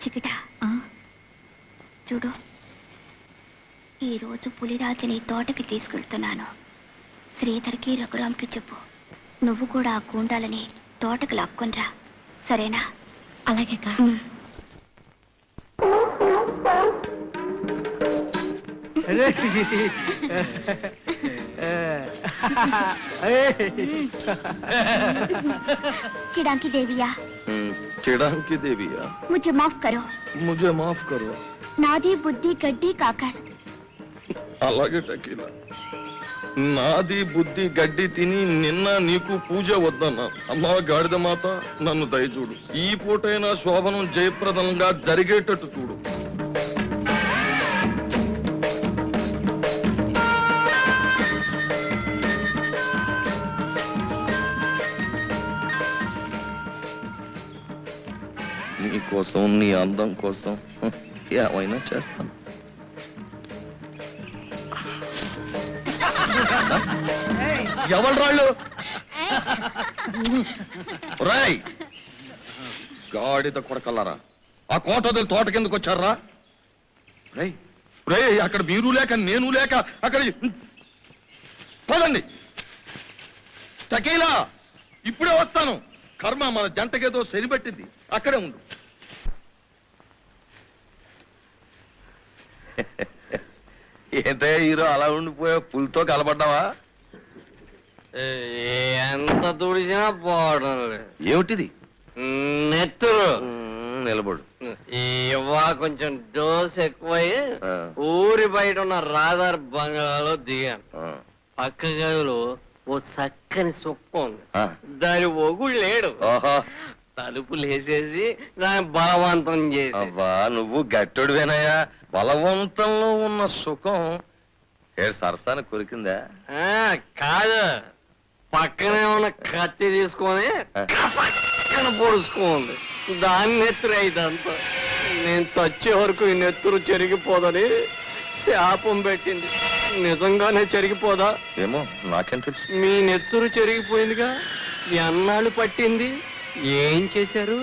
చికిట చూడు, ఈరోజు పులిరాజుని తోటకి తీసుకెళ్తున్నాను. శ్రీధర్కి రఘురామ్కి చెప్పు, నువ్వు కూడా ఆ గూండాలని తోటకు లాక్కొనిరా, సరేనా? అలాగే కా. चिड़ांकी देविया, चिड़ांकी देविया, मुझे माफ करो, मुझे माफ करो. नादी बुद्धि गड्डी काकर. అలాగే టకీలా, నాది బుద్ధి గడ్డి తిని నిన్న నీకు పూజ వద్దన్నా. అమ్మా గాడిద మాత, నన్ను దయచూడు. ఈ పూటైనా శోభనం జయప్రదంగా జరిగేటట్టు చూడు. నీ కోసం, నీ అందం కోసం ఏమైనా చేస్తాను. ఎవరు రాళ్ళు? రాయ్ గాడిద కొడకల్లారా, ఆ కోట వదిలి తోట కిందకు వచ్చారా? రై రే, అక్కడ మీరు లేక నేను లేక అక్కడ పదండి. టకీలా, ఇప్పుడే వస్తాను. కర్మ, మన జంటకేదో సరిపెట్టింది. అక్కడే ఉండు. ఏంటే హీరో అలా ఉండిపోయా? పులితో కలపడ్డావా? ఎంత తుడిచినా పోవడం లేదు. ఏమిటిది? నెత్తురు. నిలబడు. ఇవా కొంచెం డోస్ ఎక్కువయ్యి ఊరి బయట ఉన్న రాధార్ బంగాళాలో దిగాను. పక్క గదిలో ఓ చక్కని సుక్క ఉంది. దాని ఒగుడు లేడు. తలుపు లేసేసి దాన్ని బలవంతం చేసి. అవ్వా, నువ్వు గట్టోడివేనయ్యా. బలవంతంలో ఉన్న సుఖం సరసాన్ని కొరికిందా? కాదు, పక్కనే ఉన్న కత్తి తీసుకొని పక్కన పొడుచుకోండి. దాన్ని నెత్తురు ఇదంతా. నేను చచ్చే వరకు ఈ నెత్తురు చెరిగిపోదని శాపం పెట్టింది. నిజంగానే చెరిగిపోదా? ఏమో, నాకేం తెలుసు. మీ నెత్తురు చెరిగిపోయిందిగా. ఎన్నాళ్ళు పట్టింది? ఏం చేశారు?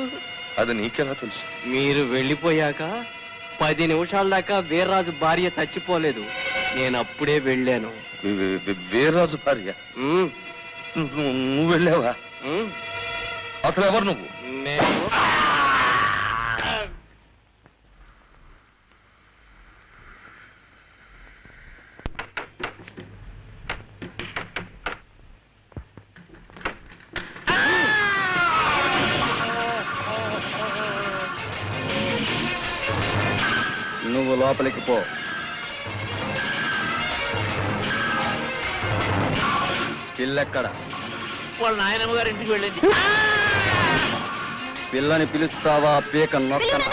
అది నీకెలా తెలుసు? మీరు వెళ్ళిపోయాక 10 నిమిషాల దాకా వీర్రాజు భార్య చచ్చిపోలేదు. నేను అప్పుడే వెళ్ళాను. వీర్రాజు భార్య? నువ్వు వెళ్ళావా? అసలు ఎవరు నువ్వు? నేను నువ్వు లోపలికి పో. పిల్లెక్కడ? వాళ్ళ నాయనమ్మ గారి ఇంటికి వెళ్ళింది. పిల్లని పిలుస్తావా? పీక నొక్కన.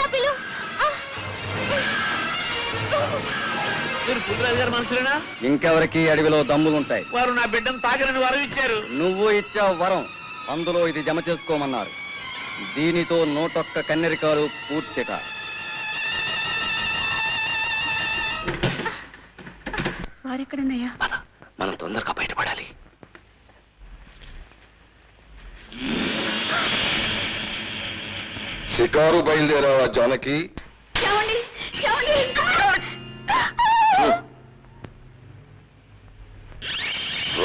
మీరు పుల్లిరాజు గారి మనుషులేనా? ఇంకెవరికి అడవిలో దమ్ములుంటాయి? వారు నా బిడ్డను తాగరని వరం ఇచ్చారు. నువ్వు ఇచ్చావు వరం. అందులో ఇది జమ చేసుకోమన్నారు. దీనితో 101 కన్నెరికాలు పూర్తిగా. వారెక్కడున్నాయా? మనం తొందరగా బయటపడాలి. షికారు బయలుదేరావా జానకి?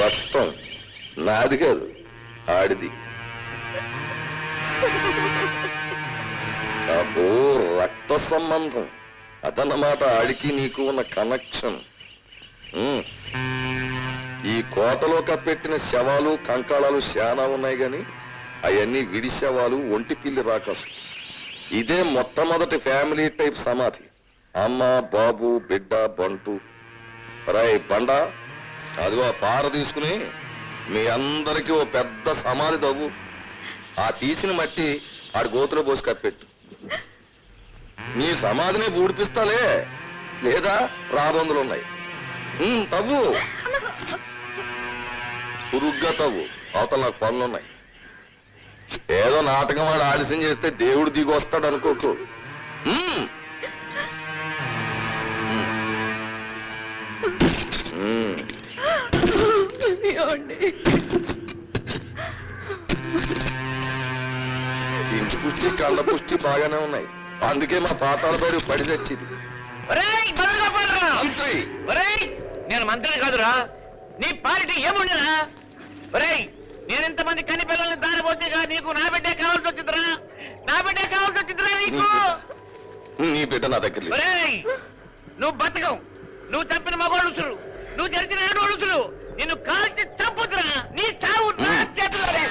రక్తం నాది కాదు, ఆడిది. అబ్బో, రక్త సంబంధం అదన్నమాట ఆడికి నీకు ఉన్న కనెక్షన్. ఈ కోటలో కప్పెట్టిన శవాలు కంకాళాలు శానా ఉన్నాయి గాని అవన్నీ విడి శవాలు, ఒంటి పిల్లి రాకసు. ఇదే మొట్టమొదటి ఫ్యామిలీ టైప్ సమాధి. అమ్మ, బాబు, బిడ్డ, బంటు. రాయ్ బండ, అదిగో పార తీసుకుని మీ అందరికీ ఓ పెద్ద సమాధి తవ్వు. ఆ తీసిన మట్టి ఆడి గోతులో పోసి కప్పెట్టు. నీ సమాధిని బూడిపిస్తాలే, లేదా రాబందులున్నాయి. తవ్వు, చురుగ్గా తవ్వు. అవతల నాకు పనులున్నాయి. ఏదో నాటకం వాడు ఆలస్యం చేస్తే దేవుడు దిగి వస్తాడు అనుకోకు. ఇంటి పుష్టి, కళ్ళ పుష్టి బాగానే ఉన్నాయి. అందుకే మా పాతాల పేరు పడి తెచ్చింది. మంత్రి నేను మంత్రిని కాదురా, నీ పార్టీ ఏముండరా? ఒరేయ్, నేను ఇంతమంది కన్ని పిల్లల్ని దారిపోతేగా నీకు నా బిడ్డే కావాల్సి వచ్చిందిరా, నా బిడ్డే కావాల్సి వచ్చిందిరా నీకు. నీ బిడ్డ నా దగ్గర లేదు. ఒరేయ్, నువ్వు బతకవు, నువ్వు చంపిన మగోడుసులు, నువ్వు జరిగిన ఏడోడుసులు, నిన్ను కాల్చి చంపుతురా. నీ చావు నా చేతుల్లోనే.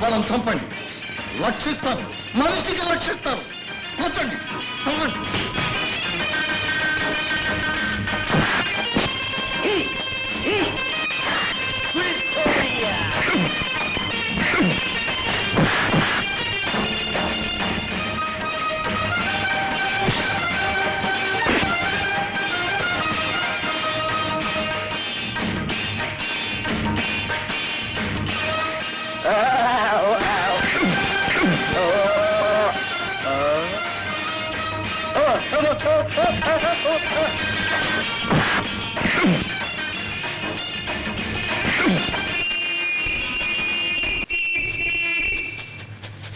వాళ్ళని చంపండి, లక్షిస్తాను, మనిషికి లక్షిస్తాను. కూర్చోండి, చంపండి.